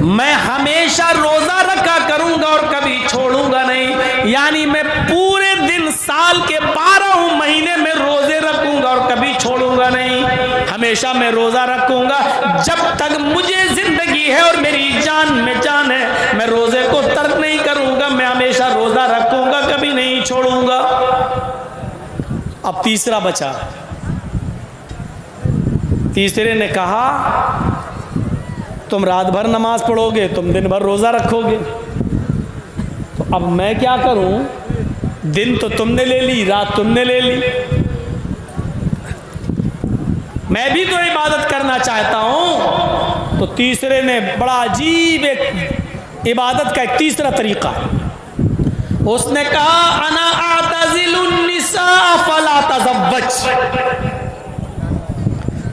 میں ہمیشہ روزہ رکھا کروں گا اور کبھی چھوڑوں گا نہیں، یعنی میں پورے دن سال کے 12 مہینے میں روزے رکھوں گا اور کبھی چھوڑوں گا نہیں، ہمیشہ میں روزہ رکھوں گا جب تک مجھے زندگی ہے اور میری جان میں جان ہے، میں روزے کو ترک نہیں کروں گا، میں ہمیشہ روزہ رکھوں گا، کبھی نہیں چھوڑوں گا۔ اب تیسرا بچا، تیسرے نے کہا تم رات بھر نماز پڑھو گے، تم دن بھر روزہ رکھو گے، تو اب میں کیا کروں؟ دن تو تم نے لے لی، رات تم نے لے لی، میں بھی تو عبادت کرنا چاہتا ہوں۔ تو تیسرے نے بڑا عجیب ایک عبادت کا ایک تیسرا طریقہ، اس نے کہا انا اعتزل النساء فلا تزوج،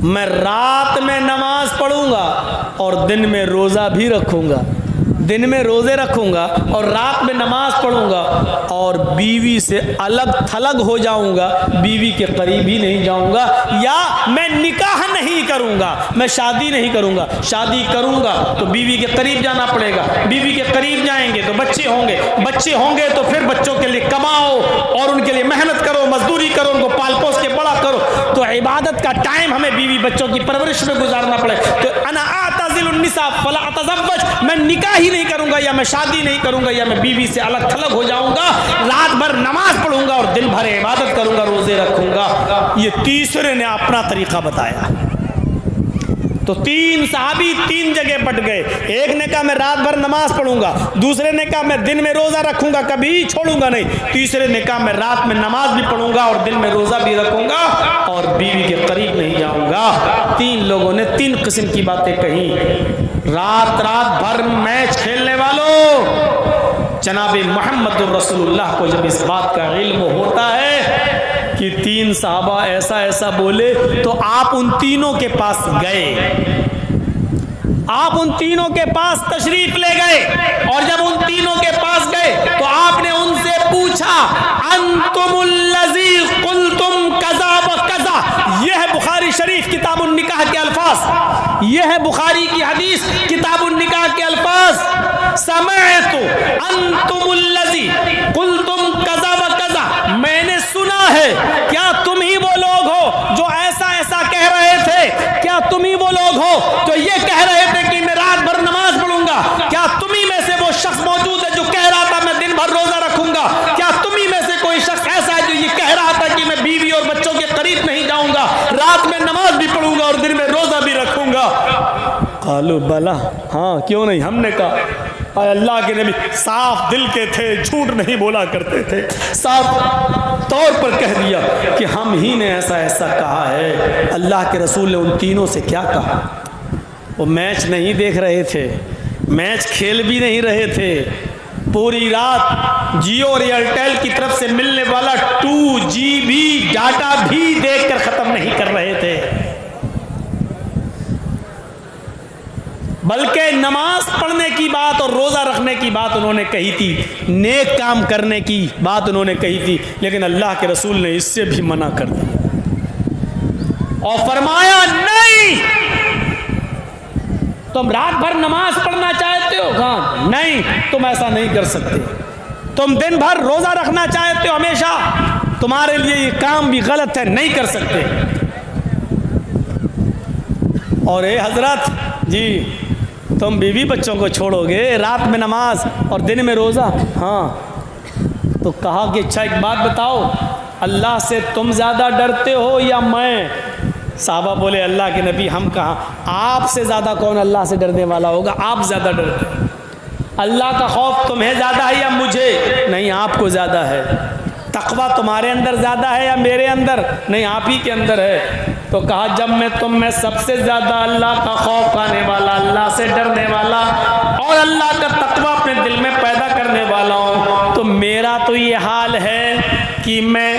میں رات میں نماز پڑھوں گا اور دن میں روزہ بھی رکھوں گا، دن میں روزے رکھوں گا اور رات میں نماز پڑھوں گا، اور بیوی سے الگ تھلگ ہو جاؤں گا، بیوی کے قریب ہی نہیں جاؤں گا، یا میں نکاح نہیں کروں گا، میں شادی نہیں کروں گا، شادی کروں گا تو بیوی کے قریب جانا پڑے گا، بیوی کے قریب جائیں گے تو بچے ہوں گے، بچے ہوں گے تو پھر بچوں کے لیے کماؤ اور ان کے لیے محنت کرو، مزدوری کرو، ان کو پال پوس کے بڑا کرو، تو عبادت کا ٹائم ہمیں بیوی بچوں کی پرورش میں گزارنا پڑے۔ تو انا اعتزل النساء فلا اتزوج، میں نکاح ہی نہیں کروں گا، یا میں شادی نہیں کروں گا، یا میں بیوی سے الگ تھلگ ہو جاؤں گا، رات بھر نماز پڑھوں گا اور دن بھر عبادت کروں گا، روزے رکھوں گا۔ یہ تیسرے نے اپنا طریقہ بتایا۔ تو تین صحابی تین جگہ بٹ گئے، ایک نے کہا میں رات بھر نماز پڑھوں گا، دوسرے نے کہا میں دن میں روزہ رکھوں گا، کبھی چھوڑوں گا نہیں، تیسرے نے کہا میں رات میں نماز بھی پڑھوں گا اور دن میں روزہ بھی رکھوں گا اور بیوی کے قریب نہیں جاؤں گا۔ تین لوگوں نے تین قسم کی باتیں کہیں۔ رات بھر میچ کھیلنے والوں، جناب محمد الرسول اللہ کو جب اس بات کا علم ہوتا ہے کہ تین صحابہ ایسا ایسا بولے، تو آپ ان تینوں کے پاس گئے، آپ ان تینوں کے پاس تشریف لے گئے، اور جب ان تینوں کے پاس گئے تو آپ نے ان سے پوچھا انتم الذی قلتم کذا و کذا، یہ ہے بخاری شریف کتاب النکاح کے الفاظ، یہ ہے بخاری کی حدیث کتاب النکاح کے الفاظ، سمعت انتم الذی قلتم کذا و کذا، میں نے سنا ہے، کیا تم ہی وہ لوگ ہو جو ایسا ایسا کہہ رہے تھے؟ کیا تم ہی وہ لوگ ہو جو یہ کہہ رہے تھے کہ میں رات بھر نماز پڑھوں گا؟ کیا تم ہی میں سے وہ شخص موجود ہے جو کہہ رہا تھا میں دن بھر روزہ رکھوں گا؟ کیا تم ہی میں سے کوئی شخص ایسا ہے جو یہ کہہ رہا تھا کہ میں بیوی اور بچوں کے قریب نہیں جاؤں گا، رات میں نماز بھی پڑھوں گا اور دن میں روزہ بھی رکھوں گا؟ قالوا بلا، ہاں کیوں نہیں، ہم نے کہا۔ اے اللہ کے نبی صاف دل کے تھے، جھوٹ نہیں بولا کرتے تھے، صاف طور پر کہہ دیا کہ ہم ہی نے ایسا ایسا کہا ہے۔ اللہ کے رسول نے ان تینوں سے کیا کہا؟ وہ میچ نہیں دیکھ رہے تھے، میچ کھیل بھی نہیں رہے تھے، پوری رات جیو اور ایئرٹیل کی طرف سے ملنے والا 2 GB ڈاٹا بھی دیکھ کر ختم نہیں کر رہے تھے، بلکہ نماز پڑھنے کی بات اور روزہ رکھنے کی بات انہوں نے کہی تھی، نیک کام کرنے کی بات انہوں نے کہی تھی، لیکن اللہ کے رسول نے اس سے بھی منع کر دیا اور فرمایا نہیں، تم رات بھر نماز پڑھنا چاہتے ہو؟ ہاں، نہیں، تم ایسا نہیں کر سکتے، تم دن بھر روزہ رکھنا چاہتے ہو ہمیشہ، تمہارے لیے یہ کام بھی غلط ہے، نہیں کر سکتے۔ اور اے حضرت جی، تم بیوی بچوں کو چھوڑو گے، رات میں نماز اور دن میں روزہ؟ ہاں۔ تو کہا کہ اچھا ایک بات بتاؤ، اللہ سے تم زیادہ ڈرتے ہو یا میں؟ صحابہ بولے اللہ کے نبی ہم کہاں، آپ سے زیادہ کون اللہ سے ڈرنے والا ہوگا، آپ زیادہ ڈرتے ہیں۔ اللہ کا خوف تمہیں زیادہ ہے یا مجھے؟ نہیں، آپ کو زیادہ ہے۔ تقویٰ تمہارے اندر زیادہ ہے یا میرے اندر؟ نہیں، آپ ہی کے اندر ہے۔ تو کہا جب میں تم میں سب سے زیادہ اللہ کا خوف کھانے والا، اللہ سے ڈرنے والا اور اللہ کا تقویٰ اپنے دل میں پیدا کرنے والا ہوں، تو میرا تو یہ حال ہے کہ میں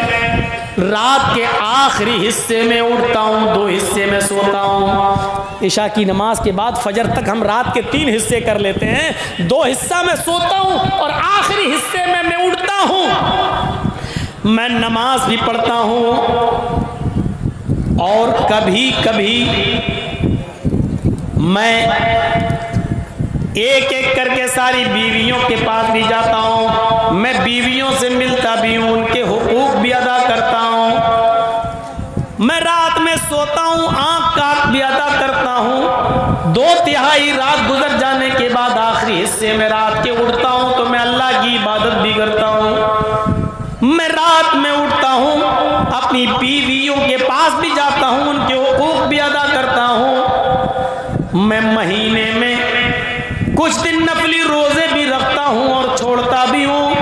رات کے آخری حصے میں اٹھتا ہوں، 2 حصے میں سوتا ہوں۔ عشاء کی نماز کے بعد فجر تک ہم رات کے 3 حصے کر لیتے ہیں، 2 حصہ میں سوتا ہوں اور آخری حصے میں اٹھتا ہوں، میں نماز بھی پڑھتا ہوں، اور کبھی کبھی میں ایک ایک کر کے ساری بیویوں کے پاس بھی جاتا ہوں، میں بیویوں سے ملتا بھی ہوں، ان کے حقوق بھی ادا کرتا ہوں، میں رات میں سوتا ہوں، آنکھ کاٹ بھی ادا کرتا ہوں، 2/3 رات گزر جانے کے بعد آخری حصے میں رات کے اٹھتا ہوں تو میں اللہ کی عبادت بھی کرتا ہوں، میں رات میں اٹھتا ہوں، اپنی بیویوں کے پاس بھی جاتا ہوں، ان کے حقوق بھی ادا کرتا ہوں، میں مہینے میں کچھ دن نفلی روزے بھی رکھتا ہوں اور چھوڑتا بھی ہوں،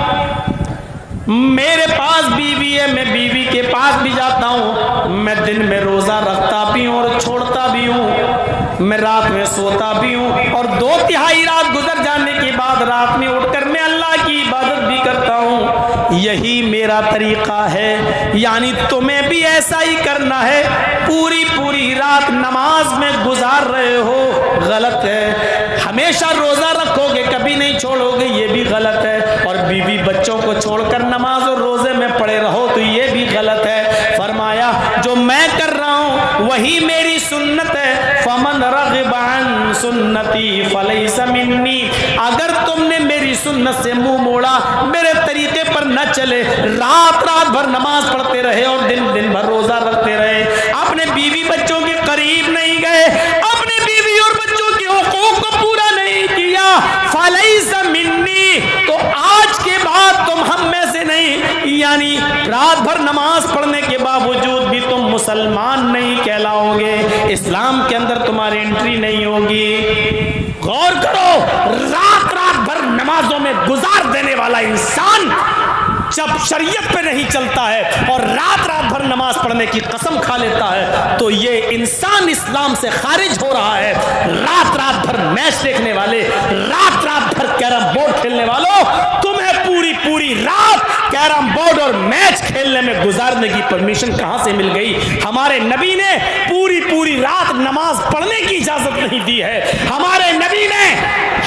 میرے پاس بیوی ہے، میں بیوی کے پاس بھی جاتا ہوں، میں دن میں روزہ رکھتا بھی ہوں اور چھوڑتا بھی ہوں، میں رات میں سوتا بھی ہوں، اور 2/3 رات گزر جانے کے بعد رات میں اٹھ کر میں اللہ کی عبادت بھی کرتا ہوں۔ یہی میرا طریقہ ہے، یعنی تمہیں بھی ایسا ہی کرنا ہے۔ پوری پوری رات نماز میں گزار رہے ہو، غلط ہے۔ ہمیشہ روزہ رکھو گے، کبھی نہیں چھوڑو گے، یہ بھی غلط ہے، اور بیوی بچوں کو چھوڑ کر نماز اور روزے میں پڑے رہو تو یہ بھی غلط ہے۔ فرمایا جو میں کر رہا ہوں وہی میری سنت ہے، فمن رغب عن سنتی فلیس منی، اگر تم نے میری سنت سے منہ موڑا، میرے طریقے پر نہ چلے، رات رات بھر نماز پڑھتے رہے اور دن بھر روزہ رکھتے رہے، اپنے بیوی بچوں کے قریب نہیں گئے، اپنے بیوی اور بچوں کے حقوق کو پورا نہیں کیا، فلیس منی، تو آج کے بعد تم ہم میں سے نہیں، یعنی رات بھر نماز پڑھنے کے باوجود بھی تم مسلمان نہیں کہلاؤ گے، اسلام کے اندر تمہاری انٹری نہیں ہوگی۔ غور کرو، رات رات بھر نمازوں میں گزار دینے والا انسان جب شریعت پہ نہیں چلتا ہے اور رات رات بھر نماز پڑھنے کی قسم کھا لیتا ہے تو یہ انسان اسلام سے خارج ہو رہا ہے۔ رات رات بھر میچ دیکھنے والے، رات رات بھر کیرم بورڈ کھیلنے والوں، تمہیں پوری پوری رات کیرم بورڈ اور میچ کھیلنے میں گزارنے کی پرمیشن کہاں سے مل گئی؟ ہمارے نبی نے پوری پوری رات نماز پڑھنے کی اجازت نہیں دی ہے، ہمارے نبی نے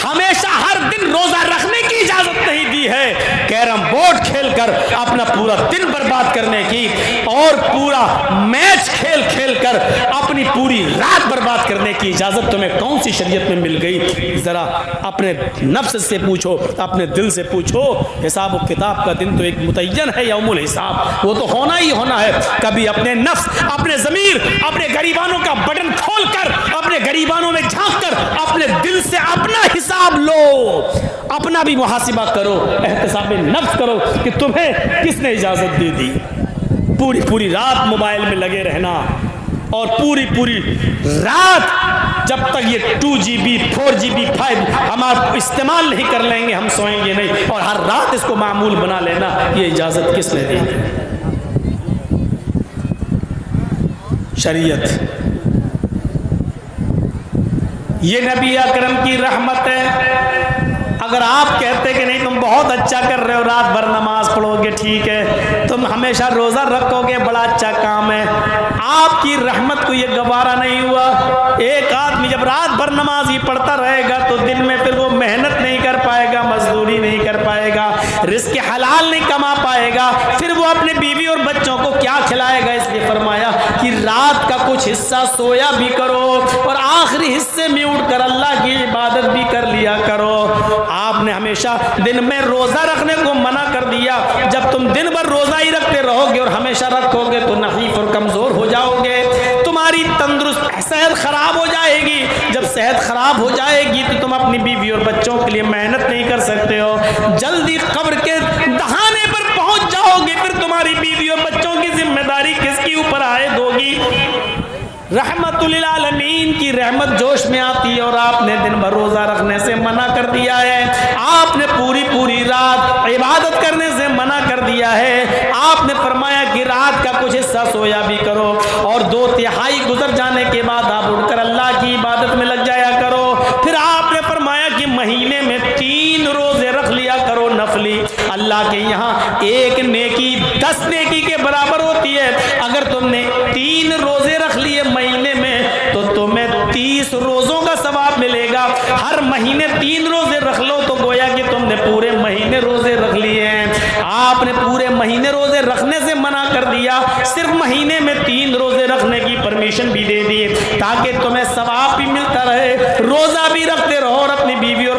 ہمیشہ ہر دن روزہ رکھنے کی اجازت نہیں دی ہے، کیرم بورڈ کھیل کر اپنا پورا دن برباد کرنے کی اور پورا میچ کھیل کھیل کر اپنی پوری رات برباد کرنے کی اجازت تمہیں کون سی شریعت میں مل گئی؟ ذرا اپنے نفس سے پوچھو، اپنے دل سے پوچھو۔ حساب و کتاب کا دن تو ایک متعین ہے، یوم الحساب، وہ تو ہونا ہی ہونا ہے۔ کبھی اپنے نفس، اپنے ضمیر، اپنے گریبانوں کا بٹن کھول کر، اپنے گریبانوں میں جھانک کر اپنے دل سے اپنا حساب لو، اپنا بھی محاسبہ کرو، احتساب نفس کرو کہ تمہیں کس نے اجازت دے دی؟ پوری پوری رات موبائل میں لگے رہنا اور پوری پوری رات جب تک یہ 2GB 4GB 5 ہم آپ استعمال نہیں کر لیں گے ہم سوئیں گے نہیں، اور ہر رات اس کو معمول بنا لینا، یہ اجازت کس نے دی؟ شریعت۔ یہ نبی اکرم کی رحمت ہے۔ اگر آپ کہتے کہ نہیں تم بہت اچھا کر رہے ہو، رات بھر نماز پڑھو گے، ٹھیک ہے، تم ہمیشہ روزہ رکھو گے، بڑا اچھا کام ہے، آپ کی رحمت کو یہ گوارا نہیں ہوا۔ ایک آدمی جب رات بھر نماز ہی پڑھتا رہے گا تو دن میں پھر وہ محنت نہیں کر پائے گا، مزدوری نہیں کر پائے گا، رزق حلال نہیں کما پائے گا، پھر وہ اپنے بیوی اور بچوں کو کیا کھلائے گا؟ اس لیے فرمایا کہ رات کا کچھ حصہ سویا بھی کرو اور آخری حصے میں اٹھ کر اللہ کی عبادت بھی کر لیا کرو۔ آپ نے ہمیشہ دن میں روزہ رکھنے کو منع کر دیا۔ جب تم دن بھر روزہ ہی رکھتے رہو گے اور ہمیشہ رکھو گے تو نحیف اور کمزور ہو جاؤ گے، تمہاری تندرست صحت خراب ہو جائے گی۔ جب صحت خراب ہو جائے گی تو تم اپنی بیوی اور بچوں کے لیے محنت نہیں کر سکتے ہو، جلدی قبر کے دہانے پر پہنچ جاؤ گے، پھر تمہاری بیوی اور بچوں کی ذمہ داری کس کی اوپر عائد ہوگی؟ رحمت للعالمین کی رحمت جوش میں آتی ہے اور آپ نے دن بھر روزہ رکھنے سے منع کر دیا ہے، آپ نے پوری پوری رات عبادت کرنے سے منع کر دیا ہے، آپ نے فرمایا کہ رات کا کچھ حصہ سویا بھی کرو اور 2/3 گزر جانے کے بعد آپ اٹھ کر اللہ کی عبادت میں لگ جایا کرو۔ پھر آپ نے فرمایا کہ مہینے میں 3 روزے رکھ لیا کرو نفلی، اللہ کے یہاں ایک نیکی 10 نیکی کے برابر ہوتی ہے۔ اگر تم نے 3 روزے رکھ لیے مہینے میں تو تمہیں 30 روزوں کا ثواب ملے گا۔ ہر مہینے 3 روزے رکھ لو تو گویا کہ تم نے پورے مہینے روزے رکھ لیے ہیں۔ آپ نے پورے مہینے روزے رکھنے سے منع کر دیا، صرف مہینے میں 3 روزے رکھنے کی پرمیشن بھی دے دی تاکہ تمہیں ثواب بھی ملتا رہے، روزہ بھی رکھتے رہو اور اپنی بیوی اور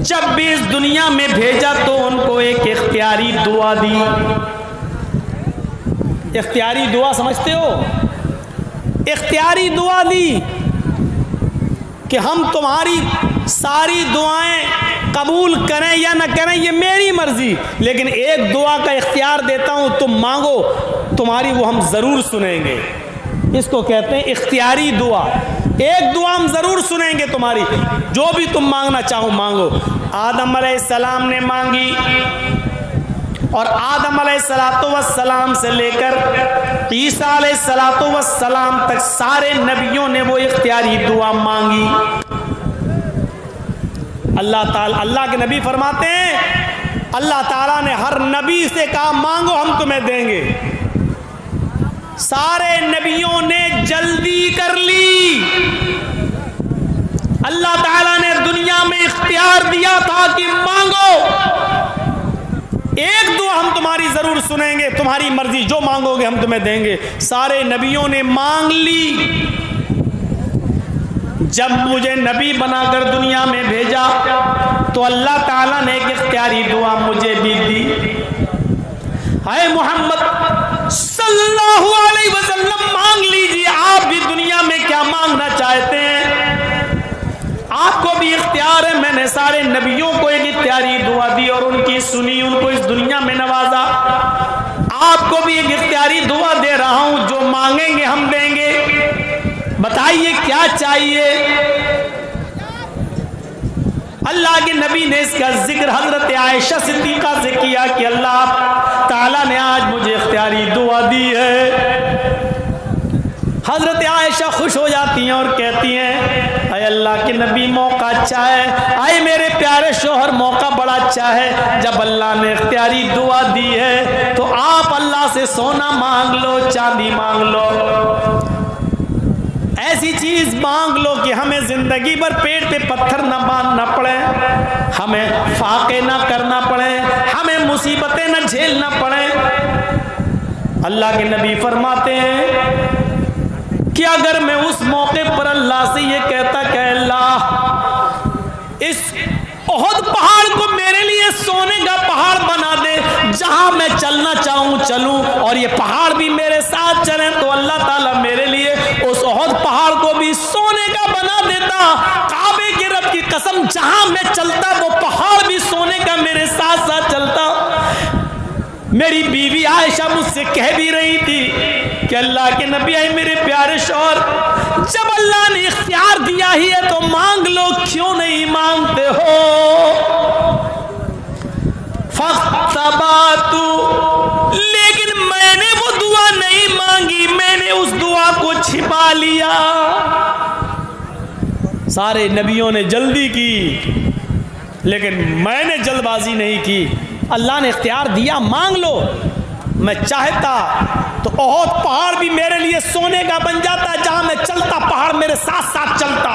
جب بھی اس دنیا میں بھیجا تو ان کو ایک اختیاری دعا دی. اختیاری دعا سمجھتے ہو؟ اختیاری دعا دی کہ ہم تمہاری ساری دعائیں قبول کریں یا نہ کریں یہ میری مرضی، لیکن ایک دعا کا اختیار دیتا ہوں، تم مانگو، تمہاری وہ ہم ضرور سنیں گے. اس کو کہتے ہیں اختیاری دعا. ایک دعا ہم ضرور سنیں گے تمہاری، جو بھی تم مانگنا چاہو مانگو. آدم علیہ السلام نے مانگی، اور آدم علیہ السلام سے لے کر عیسیٰ علیہ السلام تک سارے نبیوں نے وہ اختیاری دعا مانگی. اللہ کے نبی فرماتے ہیں اللہ تعالیٰ نے ہر نبی سے کہا مانگو ہم تمہیں دیں گے. سارے نبیوں نے جلدی کر لی. اللہ تعالیٰ نے دنیا میں اختیار دیا تھا کہ مانگو، ایک دعا ہم تمہاری ضرور سنیں گے، تمہاری مرضی جو مانگو گے ہم تمہیں دیں گے. سارے نبیوں نے مانگ لی. جب مجھے نبی بنا کر دنیا میں بھیجا تو اللہ تعالیٰ نے ایک اختیاری دعا مجھے بھی دی. اے محمد صلی اللہ علیہ وسلم مانگ لیجیے، آپ بھی دنیا میں کیا مانگنا چاہتے ہیں، آپ کو بھی اختیار ہے. میں نے سارے نبیوں کو ایک اختیاری دعا دی اور ان کی سنی، ان کو اس دنیا میں نوازا. آپ کو بھی ایک اختیاری دعا دے رہا ہوں، جو مانگیں گے ہم دیں گے. بتائیے کیا چاہیے. اللہ کے نبی نے اس کا ذکر حضرت عائشہ صدیقہ سے کیا کہ اللہ تعالیٰ نے آج مجھے اختیاری دعا دی ہے. حضرت عائشہ خوش ہو جاتی ہیں اور کہتی ہیں اے اللہ کے نبی موقع اچھا ہے، اے میرے پیارے شوہر موقع بڑا اچھا ہے. جب اللہ نے اختیاری دعا دی ہے تو آپ اللہ سے سونا مانگ لو، چاندی مانگ لو، ایسی چیز مانگ لو کہ ہمیں زندگی بھر پیٹ پہ پتھر نہ باندھنا پڑے، ہمیں فاقے نہ کرنا پڑے، ہمیں مصیبتیں نہ جھیلنا پڑے. اللہ کے نبی فرماتے ہیں کہ اگر میں اس موقع پر اللہ سے یہ کہتا کہ اللہ اس احد پہاڑ کو میرے لیے سونے کا پہاڑ بنا دے، جہاں میں چلنا چاہوں چلوں اور یہ پہاڑ بھی میرے ساتھ چلیں، تو اللہ تعالیٰ میرے لیے اس احد پہاڑ کو بھی سونے کا بنا دیتا. کعبے کے رب کی قسم جہاں میں چلتا وہ پہاڑ بھی سونے کا میرے ساتھ ساتھ چلتا. میری بیوی عائشہ مجھ سے کہہ بھی رہی تھی کہ اللہ کے نبی آئے میرے پیارے شوہر، جب اللہ نے اختیار دیا ہی ہے تو مانگ لو، کیوں نہیں مانگتے ہو. فَاخْتَبَاتُ، لیکن میں نے وہ دعا نہیں مانگی، میں نے اس دعا کو چھپا لیا. سارے نبیوں نے جلدی کی لیکن میں نے جلد بازی نہیں کی. اللہ نے اختیار دیا مانگ لو. میں چاہتا تو احد پہاڑ بھی میرے لیے سونے کا بن جاتا، جہاں میں چلتا پہاڑ میرے ساتھ ساتھ چلتا.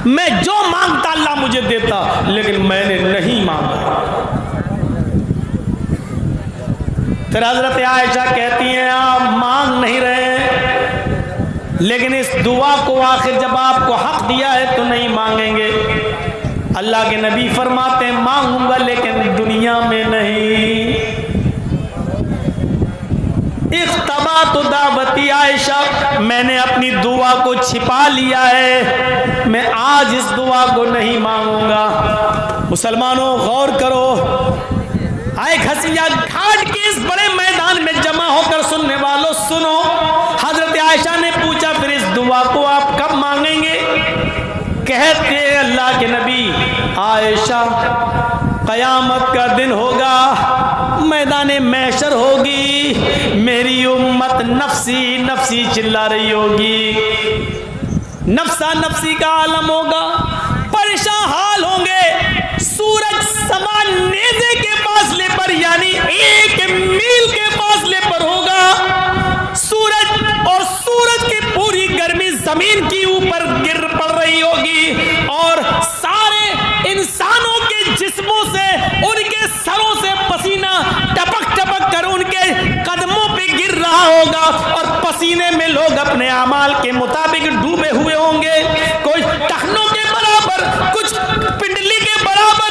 میں جو مانگتا اللہ مجھے دیتا، لیکن میں نے نہیں مانگا. پھر حضرت عائشہ کہتی ہیں آپ مانگ نہیں رہے، لیکن اس دعا کو آخر جب آپ کو حق دیا ہے تو نہیں مانگیں گے. اللہ کے نبی فرماتے ہیں مانگوں گا لیکن دنیا میں نہیں. اختبات دعوتی عائشہ، میں نے اپنی دعا کو چھپا لیا ہے، میں آج اس دعا کو نہیں مانگوں گا. مسلمانوں غور کرو، آئے کھسیا گھاٹ کے اس بڑے میدان میں جمع ہو کر سننے والوں سنو. حضرت عائشہ نے پوچھا پھر اس دعا کو آپ کب مانگیں گے؟ کہتے اللہ کے نبی عائشہ قیامت کا دن ہوگا، میدان محشر ہوگی، میری امت نفسی نفسی چلا رہی ہوگی، نفسا نفسی کا عالم ہوگا، پریشان حال ہوں گے. سورج سما نیزے کے فاصلے پر یعنی 1 میل کے فاصلے پر ہوگا. سورج اور سورج کی پوری گرمی زمین کی اوپر گر پڑ رہی ہوگی اور سارے انسانوں کے جسموں سے ان کے سروں سے پسینہ ٹپک ٹپک کر ان کے قدموں پہ گر رہا ہوگا اور پسینے میں لوگ اپنے اعمال کے مطابق ڈوبے ہوئے ہوں گے. کوئی ٹخنوں کے برابر، کچھ پنڈلی کے برابر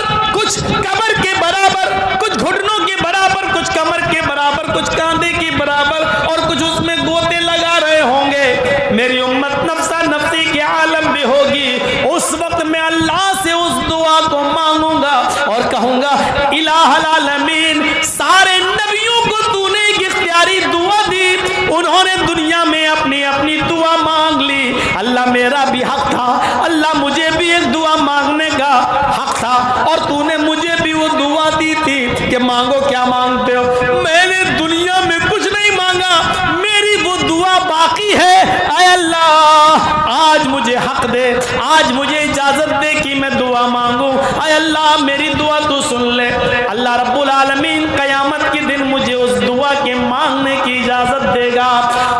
کچھ کمر کے برابر، کچھ گھٹنوں کے برابر، کچھ کمر کے برابر، کچھ کاندھے کے برابر، اور کچھ اس میں گوتے لگا رہے ہوں گے۔ میری امت نفسا نفسی کے عالم میں ہوگی، اس وقت میں اللہ سے اس دعا کو مانگوں گا اور کہوں گا الہ العالمین، سارے نبیوں کو تو نے ایک اختیاری دعا دی، انہوں نے دنیا میں اپنی اپنی دعا مانگ لی، اللہ میرا بھی حق تھا، اللہ مجھے بھی ایک دعا مانگنے کا حق تھا، اور تو نے مجھے بھی وہ دعا دی تھی کہ مانگو کیا مانگتے ہو، میں نے دنیا میں کچھ نہیں مانگا، میری وہ دعا باقی ہے، اے اللہ آج مجھے حق دے، آج مجھے اجازت دے کہ میں دعا مانگوں، اے اللہ میری دعا تو سن لے۔ اللہ رب العالمین قیامت کے دن مجھے اس دعا کے مانگنے کی اجازت دے گا۔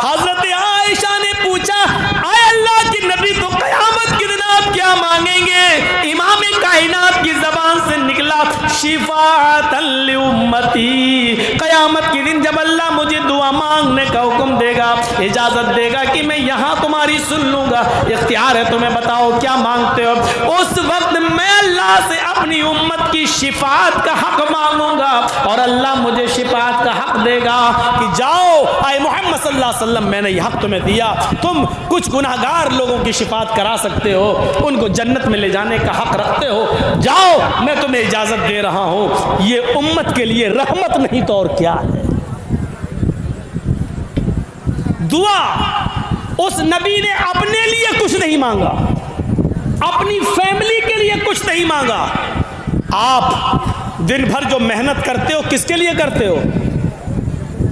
حضرت عائشہ نے پوچھا اے اللہ کے نبی تو قیامت کے دن آپ کیا مانگیں گے؟ امام کائنات کی زبان سے نکلا شفاعۃ لامتی، قیامت کے دن جب اللہ مجھے دعا مانگنے کا حکم دے گا، اجازت دے گا کہ میں یہاں تمہاری سن لوں گا، اختیار ہے تمہیں بتاؤ کیا مانگتے ہو، اس وقت میں اللہ سے اپنی امت کی شفاعت کا حق مانگوں گا، اور اللہ مجھے شفاعت کا حق دے گا کہ جاؤ اے محمد صلی اللہ علیہ وسلم میں نے یہ حق تمہیں دیا، تم کچھ گناہگار لوگوں کی شفاعت کرا سکتے ہو، ان کو جنت میں لے جانے کا حق رکھتے ہو، جاؤ میں تمہیں اجازت دے رہا ہوں۔ یہ امت کے لیے رحمت نہیں تو اور کیا ہے؟ دعا اس نبی نے اپنے لیے کچھ نہیں مانگا، اپنی فیملی کے لیے کچھ نہیں مانگا۔ آپ دن بھر جو محنت کرتے ہو کس کے لیے کرتے ہو؟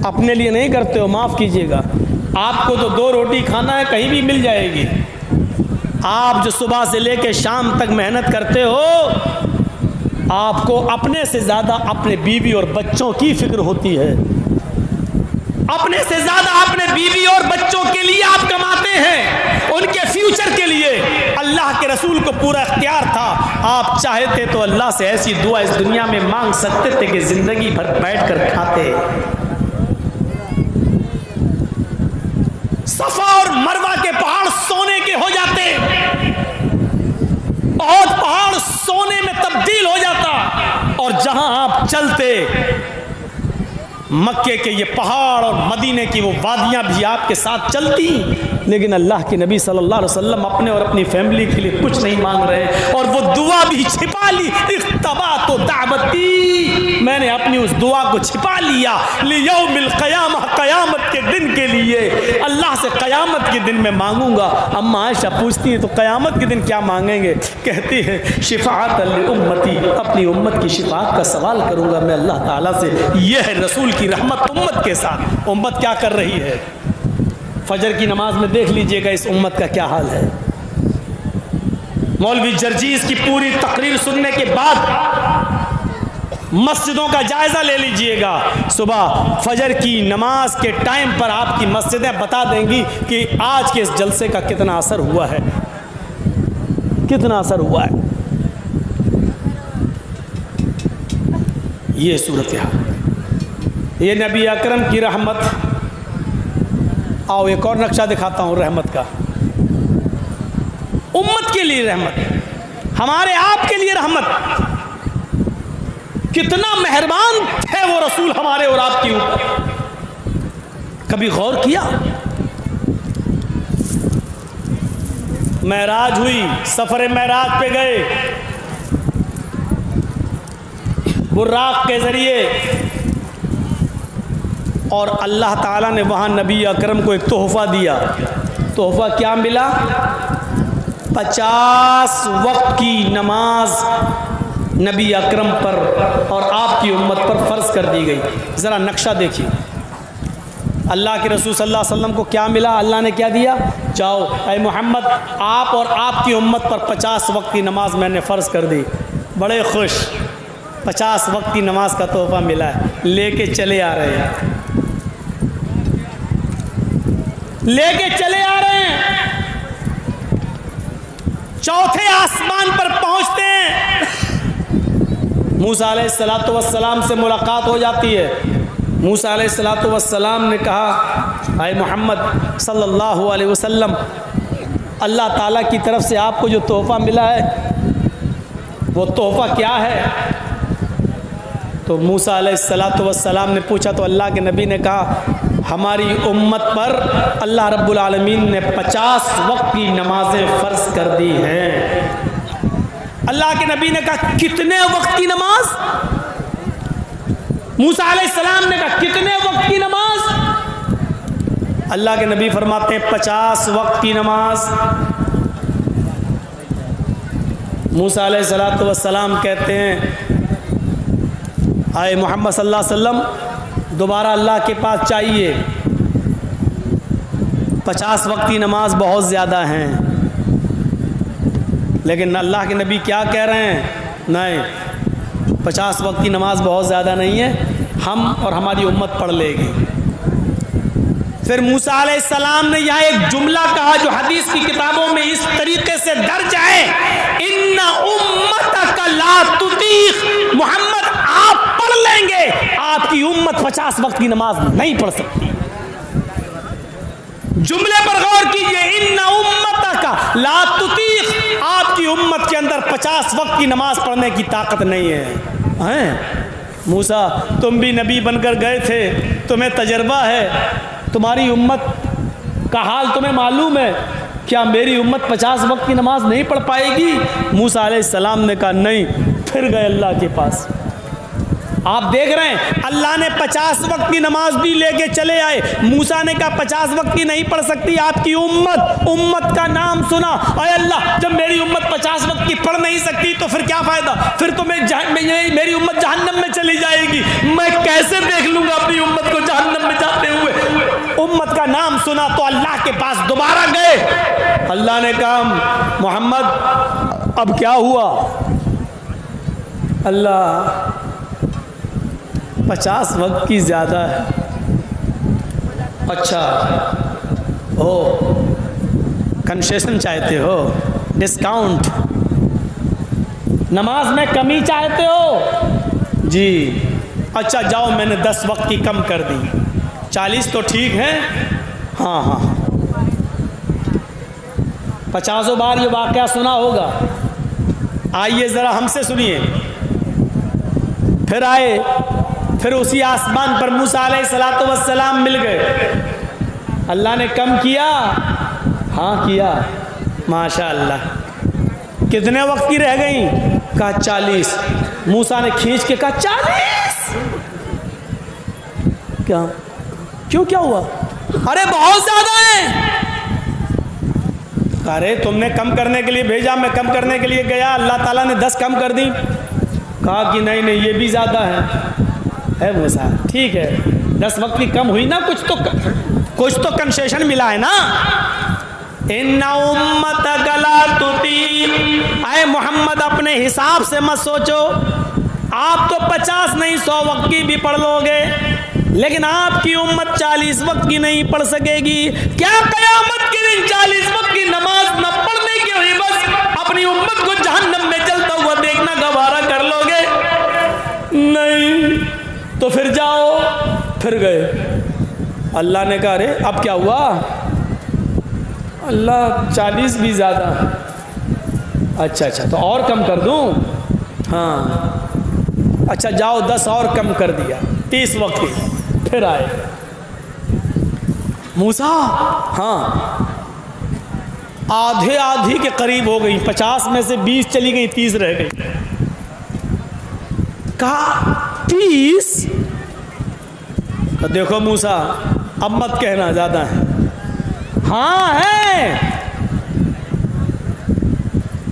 اپنے لیے نہیں کرتے ہو، معاف کیجئے گا، آپ کو تو 2 روٹی کھانا ہے، کہیں بھی مل جائے گی۔ آپ جو صبح سے لے کے شام تک محنت کرتے ہو، آپ کو اپنے سے زیادہ اپنے بیوی اور بچوں کی فکر ہوتی ہے، اپنے سے زیادہ اپنے بیوی اور بچوں کے لیے آپ کماتے ہیں، ان کے فیوچر کے لیے۔ اللہ کے رسول کو پورا اختیار تھا، آپ چاہتے تو اللہ سے ایسی دعا اس دنیا میں مانگ سکتے تھے کہ زندگی بھر بیٹھ کر کھاتے۔ صفا اور مروہ کے پہاڑ سونے کے ہو جاتے، بہت پہاڑ سونے میں تبدیل ہو جاتا، اور جہاں آپ چلتے مکے کے یہ پہاڑ اور مدینے کی وہ وادیاں بھی آپ کے ساتھ چلتی، لیکن اللہ کے نبی صلی اللہ علیہ وسلم اپنے اور اپنی فیملی کے لیے کچھ نہیں مانگ رہے، اور وہ دعا بھی چھپا لی، اختبات و دعوتی، میں نے اپنی اس دعا کو چھپا لیا، لیوم القیامہ، قیامت کے دن کے لیے، اللہ سے قیامت کے دن میں مانگوں گا۔ اما عائشہ پوچھتی ہیں تو قیامت کے دن کیا مانگیں گے؟ کہتی ہے شفاعت لامتی، اپنی امت کی شفاعت کا سوال کروں گا میں اللہ تعالیٰ سے۔ یہ ہے رسول کی رحمت امت کے ساتھ۔ امت کیا کر رہی ہے؟ فجر کی نماز میں دیکھ لیجئے گا اس امت کا کیا حال ہے۔ مولوی جرجیز کی پوری تقریر سننے کے بعد مسجدوں کا جائزہ لے لیجئے گا، صبح فجر کی نماز کے ٹائم پر آپ کی مسجدیں بتا دیں گی کہ آج کے اس جلسے کا کتنا اثر ہوا ہے، کتنا اثر ہوا ہے۔ یہ صورتحال، یہ نبی اکرم کی رحمت۔ آؤ ایک اور نقشہ دکھاتا ہوں رحمت کا، امت کے لیے رحمت، ہمارے آپ کے لیے رحمت۔ کتنا مہربان تھے وہ رسول ہمارے اور آپ کے اوپر، کبھی غور کیا؟ معراج ہوئی، سفر معراج پہ گئے، براق کے ذریعے، اور اللہ تعالیٰ نے وہاں نبی اکرم کو ایک تحفہ دیا۔ تحفہ کیا ملا؟ 50 وقت کی نماز نبی اکرم پر اور آپ کی امت پر فرض کر دی گئی۔ ذرا نقشہ دیکھیے، اللہ کے رسول صلی اللہ علیہ وسلم کو کیا ملا؟ اللہ نے کیا دیا؟ جاؤ اے محمد، آپ اور آپ کی امت پر 50 وقت کی نماز میں نے فرض کر دی۔ بڑے خوش، 50 وقت کی نماز کا تحفہ ملا ہے، لے کے چلے آ رہے ہیں، لے کے چلے آ رہے ہیں۔ چوتھے آسمان پر پہنچتے ہیں، موسیٰ علیہ السلام سے ملاقات ہو جاتی ہے۔ موسیٰ علیہ السلام نے کہا اے محمد صلی اللہ علیہ وسلم، اللہ تعالیٰ کی طرف سے آپ کو جو تحفہ ملا ہے وہ تحفہ کیا ہے؟ تو موسیٰ علیہ السلام نے پوچھا تو اللہ کے نبی نے کہا ہماری امت پر اللہ رب العالمین نے 50 وقت کی نمازیں فرض کر دی ہیں۔ اللہ کے نبی نے کہا کتنے وقت کی نماز؟ موسیٰ علیہ السلام نے کہا کتنے وقت کی نماز؟ اللہ کے نبی فرماتے ہیں 50 وقت کی نماز۔ موسیٰ علیہ السلام کہتے ہیں آئے محمد صلی اللہ علیہ وسلم دوبارہ اللہ کے پاس چاہیے، 50 وقت کی نماز بہت زیادہ ہیں، لیکن اللہ کے نبی کیا کہہ رہے ہیں؟ نہیں، 50 وقت کی نماز بہت زیادہ نہیں ہے، ہم اور ہماری امت پڑھ لے گی۔ پھر موسیٰ علیہ السلام نے یہاں ایک جملہ کہا جو حدیث کی کتابوں میں اس طریقے سے درج ہے، ان امتک لا تطیق، محمد آپ پڑھ لیں گے، آپ کی امت 50 وقت کی نماز نہیں پڑھ سکتی۔ جملے پر غور کیجئے، ان امتک لا تطیق، آپ کی امت کے اندر 50 وقت کی نماز پڑھنے کی طاقت نہیں ہے۔ موسیٰ تم بھی نبی بن کر گئے تھے، تمہیں تجربہ ہے، تمہاری امت کا حال تمہیں معلوم ہے، کیا میری امت 50 وقت کی نماز نہیں پڑھ پائے گی؟ موسیٰ علیہ السلام نے کہا نہیں، پھر گئے اللہ کے پاس۔ آپ دیکھ رہے ہیں اللہ نے 50 وقت کی نماز بھی لے کے چلے آئے، موسیٰ نے کہا 50 وقت کی نہیں پڑھ سکتی آپ کی امت کا نام سنا، اے اللہ جب میری امت 50 وقت کی پڑھ نہیں سکتی تو پھر کیا فائدہ، پھر تو میری امت جہنم میں چلی جائے گی، میں کیسے دیکھ لوں گا اپنی امت کو جہنم میں جاتے ہوئے؟ امت کا نام سنا تو اللہ کے پاس دوبارہ گئے، اللہ نے کہا محمد اب کیا ہوا؟ اللہ 50 وقت کی زیادہ ہے۔ اچھا ہو کنسیشن چاہتے ہو، ڈسکاؤنٹ، نماز میں کمی چاہتے ہو؟ جی اچھا جاؤ میں نے 10 وقت کی کم کر دی، 40 تو ٹھیک ہے؟ ہاں 50 بار یہ واقعہ سنا ہوگا، آئیے ذرا ہم سے سنیے۔ پھر آئے، پھر اسی آسمان پر موسیٰ علیہ السلام مل گئے، اللہ نے کم کیا؟ ہاں کیا، ماشاءاللہ۔ کتنے وقت کی رہ گئیں؟ کہا 40۔ موسیٰ نے کھینچ کے کہا 40؟ کیا ہوا؟ ارے بہت زیادہ ہیں۔ ارے تم نے کم کرنے کے لیے بھیجا، میں کم کرنے کے لیے گیا، اللہ تعالیٰ نے 10 کم کر دی۔ کہا کہ نہیں یہ بھی زیادہ ہے موسیٰ، ٹھیک ہے 10 وقت کی کم ہوئی نا، کچھ تو کنسیشن ملا ہے نا۔ ان امتک لا تطیق، اے محمد اپنے حساب سے مت سوچو، آپ تو 50 نہیں 100 وقت کی بھی پڑھ لو گے، لیکن آپ کی امت 40 وقت کی نہیں پڑھ سکے گی۔ کیا قیامت کے دن 40 وقت کی نماز نہ پڑھنے کی ہوئی بس اپنی امت کو جہنم میں جلتا ہوا دیکھنا گوارا کر لو گے؟ نہیں، تو پھر جاؤ۔ پھر گئے، اللہ نے کہا ارے اب کیا ہوا؟ اللہ 40 بھی زیادہ، اچھا تو اور کم کر دوں؟ ہاں اچھا جاؤ 10 اور کم کر دیا، 30 وقت کی۔ پھر آئے موسیٰ، ہاں آدھی کے قریب ہو گئی، 50 میں سے 20 چلی گئی، 30 رہ گئی۔ کہا 30؟ دیکھو موسیٰ اب مت کہنا زیادہ ہے۔ ہاں ہے،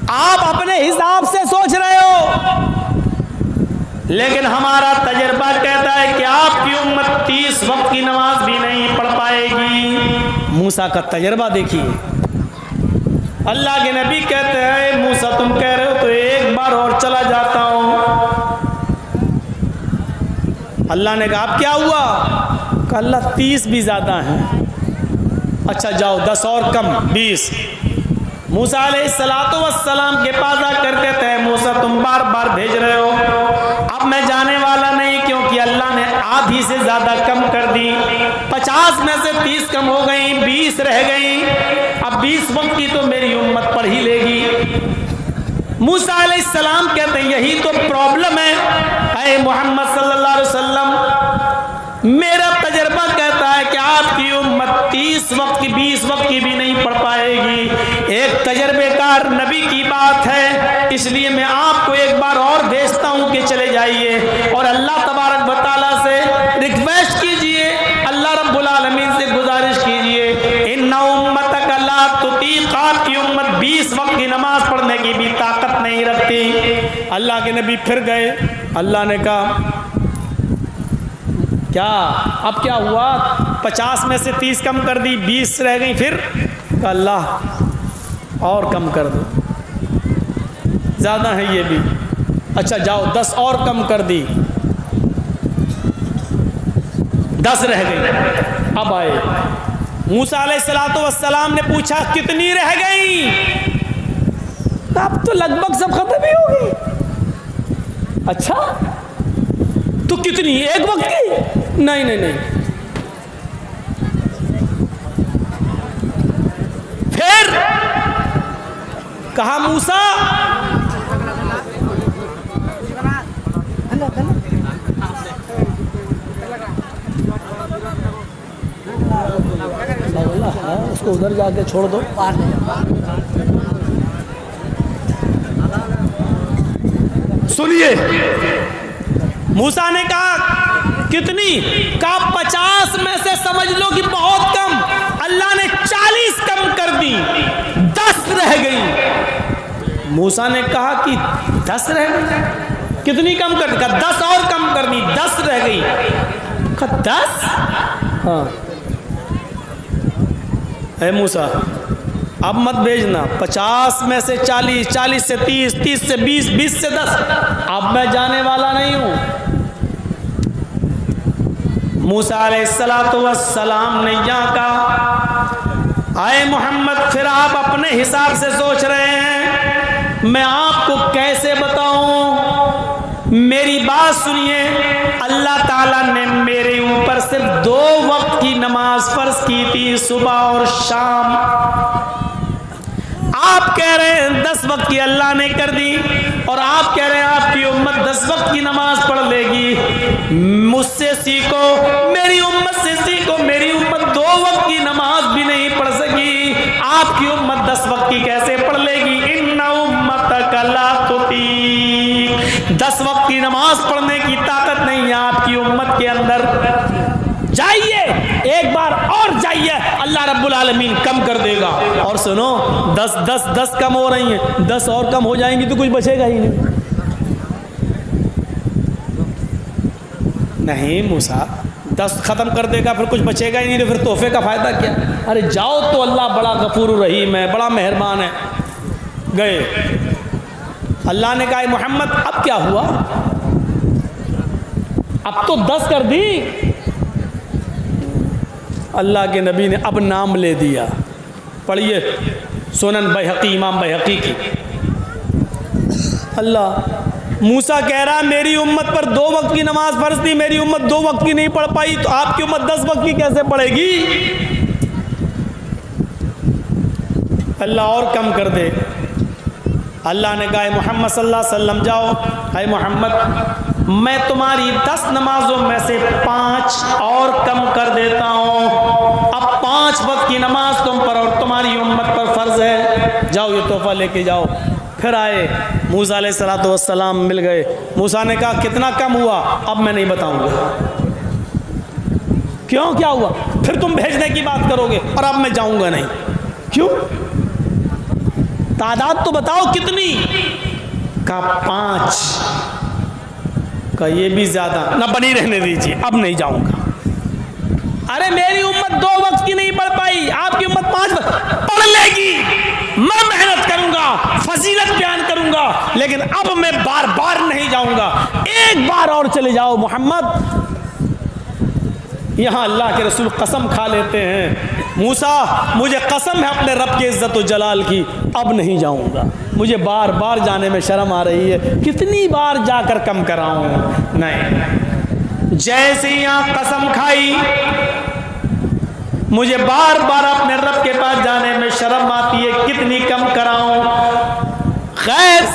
آپ اپنے حساب سے سوچ رہے ہو، لیکن ہمارا تجربہ کہتا ہے کہ آپ کی امت 30 وقت کی نماز بھی نہیں پڑھ پائے گی۔ موسیٰ کا تجربہ دیکھیے۔ اللہ کے نبی کہتے ہیں موسیٰ تم کہہ رہے ہو تو ایک بار اور چلا جاتا ہوں۔ اللہ نے کہا اب کیا ہوا؟ کہا اللہ 30 بھی زیادہ ہیں۔ اچھا جاؤ 10 اور کم، 20۔ موسیٰ علیہ السلام کے پاس آ کر کہتے ہیں موسیٰ تم بار بار بھیج رہے ہو، اب میں جانے والا نہیں، کیونکہ اللہ نے آدھی سے زیادہ کم کر دی۔ 50 میں سے 30 کم ہو گئیں، 20 رہ گئیں، اب 20 وقت کی تو میری امت پڑھ ہی لے گی۔ موسیٰ علیہ السلام کہتے ہیں یہی تو پرابلم ہے، اے اے محمد صلی اللہ علیہ وسلم، میرا تجربہ کہتا ہے کہ آپ کی امت 30 وقت کی 20 وقت کی بھی نہیں پڑھ پائے گی۔ ایک تجربے کار نبی کی بات ہے، اس لیے میں آپ کو ایک بار اور بھیجتا ہوں کہ چلے جائیے اور اللہ تبارک و تعالیٰ سے ریکویسٹ کیجئے، اللہ رب العالمین سے گزارش کیجئے، ان امتک لا تطیق، آپ کی امت 20 وقت کی نماز پڑھنے کی بھی طاقت نہیں رکھتی۔ اللہ کے نبی پھر گئے، اللہ نے کہا کیا اب کیا ہوا؟ 50 میں سے 30 کم کر دی، 20 رہ گئی، پھر کہا اللہ اور کم کر دو، زیادہ ہے یہ بھی، اچھا جاؤ 10 اور کم کر دی، 10 رہ گئی۔ اب آئے موسیٰ علیہ السلام نے پوچھا کتنی رہ گئی؟ اب تو لگ بھگ سب ختم ہی ہو گئی۔ اچھا تو کتنی؟ ایک وقت کی؟ نہیں نہیں نہیں۔ پھر کہا موسیٰ اس کو ادھر جا کے چھوڑ دو، سنیے موسیٰ نے کہا کتنی؟ کہا 50 میں سے سمجھ لو کہ بہت کم، اللہ نے 40 کم کر دی، 10 رہ گئی۔ موسیٰ نے کہا کہ 10 رہ گئی؟ کتنی کم کر دی؟ کہا 10 اور کم کر دی، 10 رہ گئی۔ کہا 10؟ ہاں اے موسیٰ اب مت بھیجنا، 50 میں سے 40، 40 سے 30، 30 سے 20، 20 سے 10، اب میں جانے والا نہیں ہوں۔ موسیٰ علیہ السلام نے یہاں کہا اے محمد پھر آپ اپنے حساب سے سوچ رہے ہیں، میں آپ کو کیسے بتاؤں؟ میری بات سنیے، اللہ تعالیٰ نے میرے اوپر صرف 2 وقت کی نماز فرض کی تھی، صبح اور شام۔ آپ کہہ رہے ہیں 10 وقت کی اللہ نے کر دی، اور آپ کہہ رہے ہیں آپ کی امت 10 وقت کی نماز پڑھ لے گی۔ مجھ سے سیکھو، میری امت سے سیکھو، میری امت 2 وقت کی نماز بھی نہیں پڑھ سکی، آپ کی امت 10 وقت کی کیسے پڑھ لے گی؟ ان امتک لا تطیق، 10 وقت کی نماز پڑھنے کی طاقت نہیں ہے آپ کی امت کے اندر۔ جائیے ایک بار اور جائیے، اللہ رب العالمین کم کر دے گا۔ اور سنو 10 کم ہو رہی ہیں، 10 اور کم ہو جائیں گی تو کچھ بچے گا ہی نہیں۔ موسیٰ 10 ختم کر دے گا پھر کچھ بچے گا ہی نہیں، تو پھر تحفے کا فائدہ کیا؟ ارے جاؤ تو اللہ بڑا غفور رحیم ہے، بڑا مہربان ہے۔ گئے، اللہ نے کہا محمد اب کیا ہوا؟ اب تو 10 کر دی۔ اللہ کے نبی نے اب نام لے دیا، پڑھیے سنن بیہقی، امام بیہقی کی۔ اللہ موسیٰ کہہ رہا میری امت پر 2 وقت کی نماز فرض تھی، میری امت 2 وقت کی نہیں پڑھ پائی، تو آپ کی امت 10 وقت کی کیسے پڑھے گی؟ اللہ اور کم کر دے۔ اللہ نے کہا محمد صلی اللہ علیہ وسلم جاؤ، اے محمد میں تمہاری 10 نمازوں میں سے 5 اور کم کر دیتا ہوں، اب 5 وقت کی نماز تم پر اور تمہاری امت پر فرض ہے، جاؤ یہ تحفہ لے کے جاؤ۔ پھر آئے موسیٰ علیہ السلام مل گئے، موسیٰ نے کہا کتنا کم ہوا؟ اب میں نہیں بتاؤں گا۔ کیوں؟ کیا ہوا؟ پھر تم بھیجنے کی بات کرو گے اور اب میں جاؤں گا نہیں۔ کیوں؟ تعداد تو بتاؤ کتنی؟ کہا 5۔ کہا یہ بھی زیادہ، نہ بنی رہنے دیجیے، اب نہیں جاؤں گا۔ ارے میری امت 2 وقت کی نہیں پڑھ پائی، آپ کی امت 5 وقت پڑھ لے گی، میں محنت کروں گا، فضیلت بیان کروں گا، لیکن اب میں بار بار نہیں جاؤں گا، ایک بار اور چلے جاؤ محمد۔ یہاں اللہ کے رسول قسم کھا لیتے ہیں، موسیٰ مجھے قسم ہے اپنے رب کے عزت و جلال کی، اب نہیں جاؤں گا، مجھے بار بار جانے میں شرم آ رہی ہے، کتنی بار جا کر کم کراؤں؟ نہیں، جیسے یہاں قسم کھائی مجھے بار بار اپنے رب کے پاس جانے میں شرم آتی ہے، کتنی کم کراؤں؟ غیب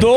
2